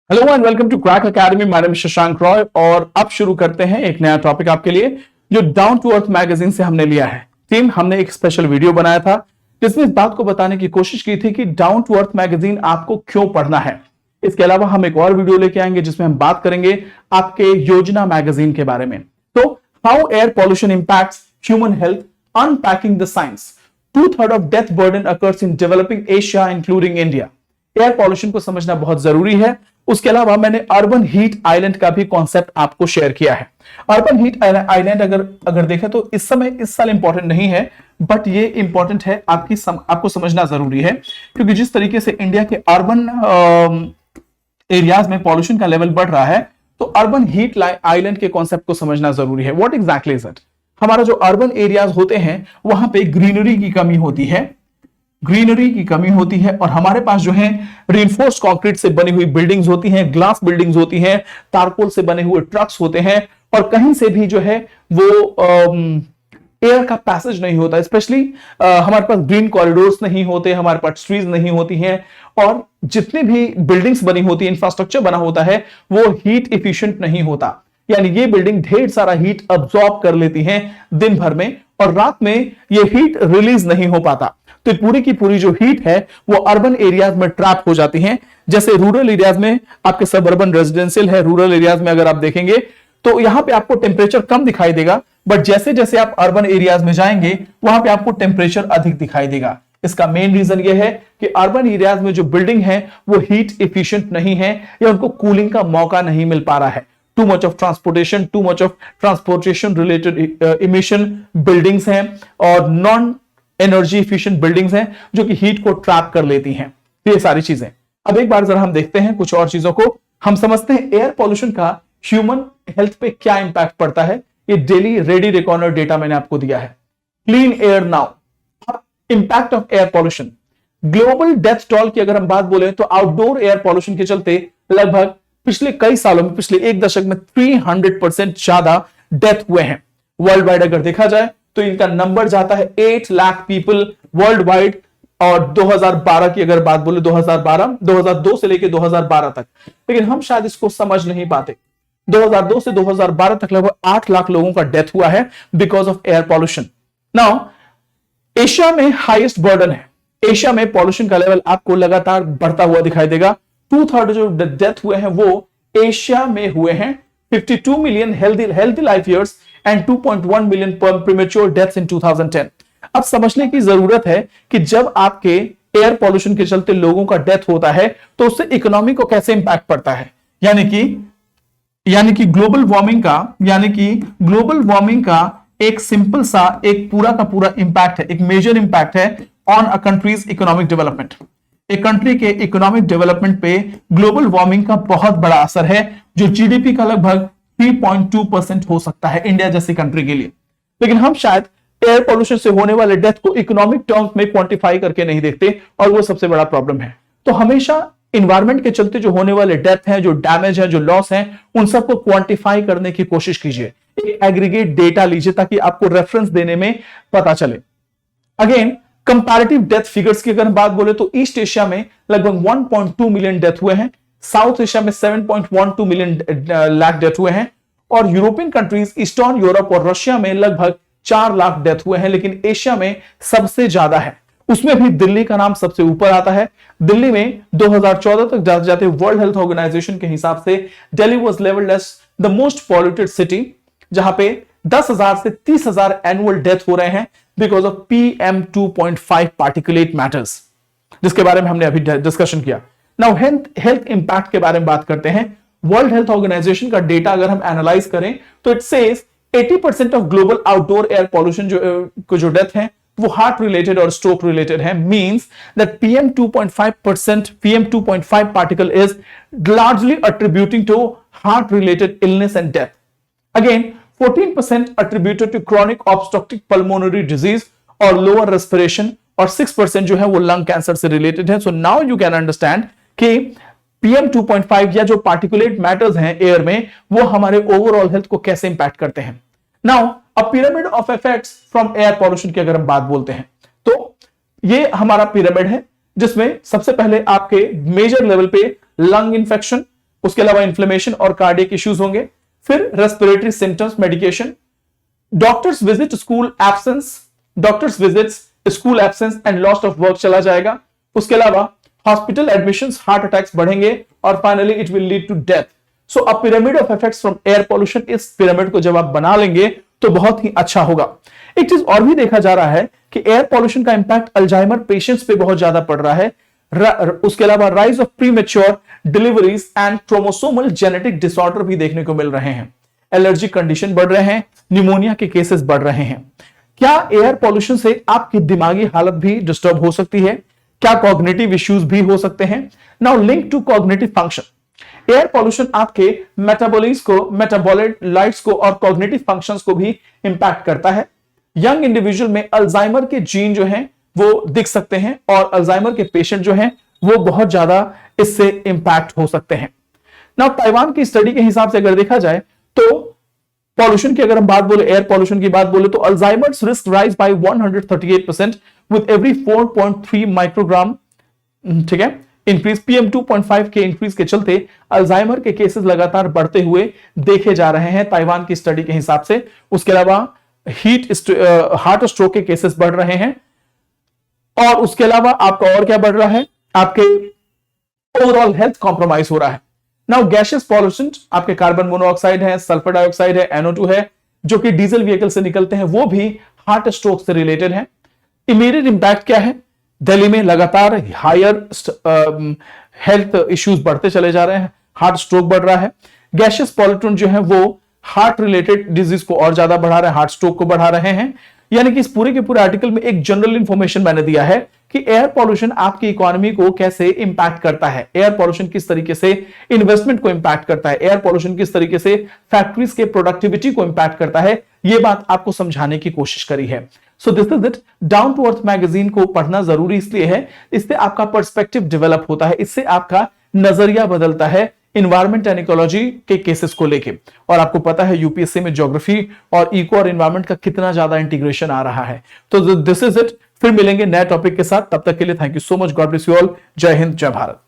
Hello and welcome to crack academy. मेरा नाम शशांक रॉय और अब शुरू करते हैं एक नया टॉपिक आपके लिए जो डाउन टू अर्थ मैगजीन से हमने लिया है। टीम हमने एक स्पेशल वीडियो बनाया था जिसमें इस बात को बताने की कोशिश की थी कि डाउन टू अर्थ मैगजीन आपको क्यों पढ़ना है। इसके अलावा हम एक और वीडियो लेके आएंगे जिसमें हम बात करेंगे आपके योजना मैगजीन के बारे में। तो how air pollution impacts human health, unpacking the science, 2/3 of death burden occurs in developing Asia including India. Air pollution को समझना बहुत जरूरी है। उसके अलावा मैंने अर्बन हीट आइलैंड का भी कॉन्सेप्ट आपको शेयर किया है। अर्बन हीट आइलैंड अगर देखें तो इस साल इंपॉर्टेंट नहीं है, बट ये इंपॉर्टेंट है, आपको समझना जरूरी है क्योंकि जिस तरीके से इंडिया के अर्बन एरियाज में पॉल्यूशन का लेवल बढ़ रहा है तो अर्बन हीट आइलैंड के कॉन्सेप्ट को समझना जरूरी है। What exactly is it? हमारा जो अर्बन एरियाज होते हैं वहां पे ग्रीनरी की कमी होती है और हमारे पास जो है रीइंफोर्स्ड कंक्रीट से बनी हुई बिल्डिंग्स होती हैं, ग्लास बिल्डिंग्स होती हैं, तारकोल से बने हुए ट्रक्स होते हैं और कहीं से भी जो है वो एयर का पैसेज नहीं होता। स्पेशली हमारे पास ग्रीन कॉरिडोर्स नहीं होते, हमारे पास ट्रीज नहीं होती हैं और जितनी भी बिल्डिंग्स बनी होती है, इंफ्रास्ट्रक्चर बना होता है वो हीट इफिशिएंट नहीं होता। यानी ये बिल्डिंग ढेर सारा हीट अब्सॉर्ब कर लेती हैं दिन भर में और रात में ये हीट रिलीज नहीं हो पाता। तो पूरी की पूरी जो हीट है वो अर्बन एरियाज में ट्रैप हो जाती है। जैसे रूरल एरियाज में आपके सबअर्बन रेजिडेंशियल है, रूरल एरियाज में अगर आप देखेंगे तो यहां पे आपको टेम्परेचर कम दिखाई देगा, बट जैसे जैसे आप अर्बन एरियाज में जाएंगे वहां पे आपको टेम्परेचर अधिक दिखाई देगा। इसका मेन रीजन यह है कि अर्बन एरियाज में जो बिल्डिंग है वो हीट इफिशिएंट नहीं है या उनको कूलिंग का मौका नहीं मिल पा रहा है। Too much of transportation related emission buildings हैं और नॉन एनर्जी इफिशिएंट बिल्डिंग्स हैं जो कि हीट को ट्रैप कर लेती हैं। ये सारी चीजें अब एक बार जरा हम देखते हैं कुछ और चीजों को। हम समझते हैं एयर पॉल्यूशन का ह्यूमन हेल्थ पे क्या इंपैक्ट पड़ता है। ये डेली रेडी रिकॉर्डर डेटा मैंने आपको दिया है। Clean air now, impact of air pollution. Global death toll की अगर हम बात बोले तो आउटडोर एयर पॉल्यूशन के चलते लगभग पिछले कई सालों में, पिछले एक दशक में 300% ज्यादा डेथ हुए हैं। वर्ल्ड वाइड अगर देखा जाए तो इनका नंबर जाता है 8 लाख पीपल वर्ल्ड वाइड। और 2012 की अगर बात बोले 2002 से लेकर 2012 तक, लेकिन हम शायद इसको समझ नहीं पाते। 2002 से 2012 तक लगभग 8 लाख लोगों का डेथ हुआ है because of air pollution. Now Asia में हाईएस्ट बर्डन है। एशिया में पॉल्यूशन का लेवल आपको लगातार बढ़ता हुआ दिखाई देगा। 2/3 जो डेथ हुए हैं वो एशिया में हुए हैं। 52 million healthy life years and 2.1 million premature deaths in 2010। अब समझने की जरूरत है कि जब आपके एयर पॉल्यूशन के चलते लोगों का डेथ होता है तो उससे इकोनॉमी को कैसे इंपैक्ट पड़ता है। यानी कि ग्लोबल वार्मिंग का एक सिंपल सा एक पूरा का पूरा इंपैक्ट है, एक मेजर इंपैक्ट है on a countries economic development. एक कंट्री के इकोनॉमिक डेवलपमेंट पे ग्लोबल वार्मिंग का बहुत बड़ा असर है जो जीडीपी का लगभग 3.2% हो सकता है इंडिया जैसी कंट्री के लिए। लेकिन हम शायद एयर पॉल्यूशन से होने वाले डेथ को इकोनॉमिक टर्म्स में क्वांटिफाई करके नहीं देखते और वो सबसे बड़ा प्रॉब्लम है। तो हमेशा इन्वायरमेंट के चलते जो होने वाले डेथ हैं, जो डैमेज है, जो लॉस है, उन सबको क्वांटिफाई करने की कोशिश कीजिए। एक एग्रीगेट डेटा लीजिए ताकि आपको रेफरेंस देने में पता चले। अगेन कंपैरेटिव डेथ फिगर्स की अगर हम बात बोले तो ईस्ट एशिया में लगभग 1.2 मिलियन डेथ हुए हैं, साउथ एशिया में 7.12 मिलियन लाख डेथ हुए हैं और यूरोपियन कंट्रीज, ईस्टर्न यूरोप और रशिया में लगभग 4 लाख डेथ हुए हैं। लेकिन एशिया में सबसे ज्यादा है, उसमें भी दिल्ली का नाम सबसे ऊपर आता है। दिल्ली में 2014 तक जाते जाते वर्ल्ड हेल्थ ऑर्गेनाइजेशन के हिसाब से Delhi was levelled as the most polluted city, जहां पे 10,000 से 30,000 एनुअल डेथ हो रहे हैं because of PM 2.5 particulate matters, जिसके बारे में हमने अभी डिस्कशन किया। नाउ हेल्थ इंपैक्ट के बारे में बात करते हैं। वर्ल्ड हेल्थ ऑर्गेनाइजेशन का डेटा अगर हम एनालाइज करें तो it says 80% of global outdoor air pollution जो डेथ है वो हार्ट रिलेटेड और स्ट्रोक रिलेटेड है। Means that PM 2.5 particle is largely attributing to heart related illness and death. Again 14% attributed to chronic obstructive pulmonary disease और lower respiration और 6% जो है वो लंग कैंसर से रिलेटेड है। So now you can understand कि PM 2.5 या जो पार्टिकुलेट मैटर्स हैं एयर में वो हमारे ओवरऑल हेल्थ को कैसे इंपैक्ट करते हैं। Now a pyramid of effects from air pollution की अगर हम बात बोलते हैं तो ये हमारा पिरामिड है जिसमें सबसे पहले आपके मेजर लेवल पे लंग इंफेक्शन, उसके अलावा इन्फ्लेमेशन और कार्डियक इश्यूज होंगे। फिर respiratory symptoms, medication, doctors visit school absence, doctors visits school absence and loss of work चला जाएगा। उसके अलावा हॉस्पिटल एडमिशंस, हार्ट अटैक्स बढ़ेंगे और finally it will lead to death. So a pyramid of effects from air pollution, इस pyramid को जब आप बना लेंगे तो बहुत ही अच्छा होगा। एक चीज और भी देखा जा रहा है कि एयर पॉल्यूशन का इंपैक्ट अल्जाइमर पेशेंट्स पे बहुत ज्यादा पड़ रहा है। उसके अलावा rise of premature deliveries and chromosomal genetic disorder भी देखने को मिल रहे हैं। एलर्जिक कंडीशन बढ़ रहे हैं, निमोनिया के केसेस बढ़ रहे हैं। क्या एयर पॉल्यूशन से आपकी दिमागी हालत भी डिस्टर्ब हो सकती है? क्या कॉग्निटिव इश्यूज भी हो सकते हैं? Now link to cognitive function. Air pollution आपके मेटाबोलाइट्स को और कॉग्निटिव फंक्शंस को भी इंपैक्ट करता है। यंग इंडिविजुअल में अल्जाइमर के जीन जो हैं वो दिख सकते हैं और अल्जाइमर के पेशेंट जो हैं वो बहुत ज्यादा इससे इंपैक्ट हो सकते हैं। नाउ ताइवान की स्टडी के हिसाब से अगर देखा जाए तो पॉल्यूशन की अगर हम बात बोले, एयर पॉल्यूशन की बात बोले तो Alzheimer's risk rise by 138% with every 4.3 microgram, ठीक है, इंक्रीज। PM 2.5 के इंक्रीज के चलते अल्जाइमर के केसेस लगातार बढ़ते हुए देखे जा रहे हैं ताइवान की स्टडी के हिसाब से। उसके अलावा हार्ट स्ट्रोक के केसेस बढ़ रहे हैं और उसके अलावा आपका और क्या बढ़ रहा है, आपके ओवरऑल हेल्थ कॉम्प्रोमाइज हो रहा है। नाउ गैसियस पॉल्यूशन, आपके कार्बन मोनोऑक्साइड है, सल्फर डाइऑक्साइड है, NO2 है, जो कि डीजल व्हीकल से निकलते हैं, वो भी हार्ट स्ट्रोक से रिलेटेड है। इमीडिएट इंपैक्ट क्या है? दिल्ली में लगातार हायर हेल्थ इश्यूज बढ़ते चले जा रहे हैं, हार्ट स्ट्रोक बढ़ रहा है। गैसियस पॉल्यूटेंट जो है वो हार्ट रिलेटेड डिजीज को और ज्यादा बढ़ा रहे हैं, हार्ट स्ट्रोक को बढ़ा रहे हैं। यानी कि इस पूरे के पूरे आर्टिकल में एक जनरल इंफॉर्मेशन मैंने दिया है कि एयर पॉल्यूशन आपकी इकोनॉमी को कैसे इंपैक्ट करता है, एयर पॉल्यूशन किस तरीके से इन्वेस्टमेंट को इंपैक्ट करता है, एयर पॉल्यूशन किस तरीके से फैक्ट्रीज के प्रोडक्टिविटी को इंपैक्ट करता है, यह बात आपको समझाने की कोशिश करी है। So this is it. Down to earth magazine को पढ़ना जरूरी इसलिए है, इससे आपका पर्सपेक्टिव डेवलप होता है, इससे आपका नजरिया बदलता है इन्वायरमेंट एंड इकोलॉजी के केसेस को लेके। और आपको पता है यूपीएससी में ज्योग्राफी और इको और इन्वायरमेंट का कितना ज्यादा इंटीग्रेशन आ रहा है। तो दिस इज इट। फिर मिलेंगे नए टॉपिक के साथ, तब तक के लिए thank you so much. God bless you all. जय हिंद, जय भारत।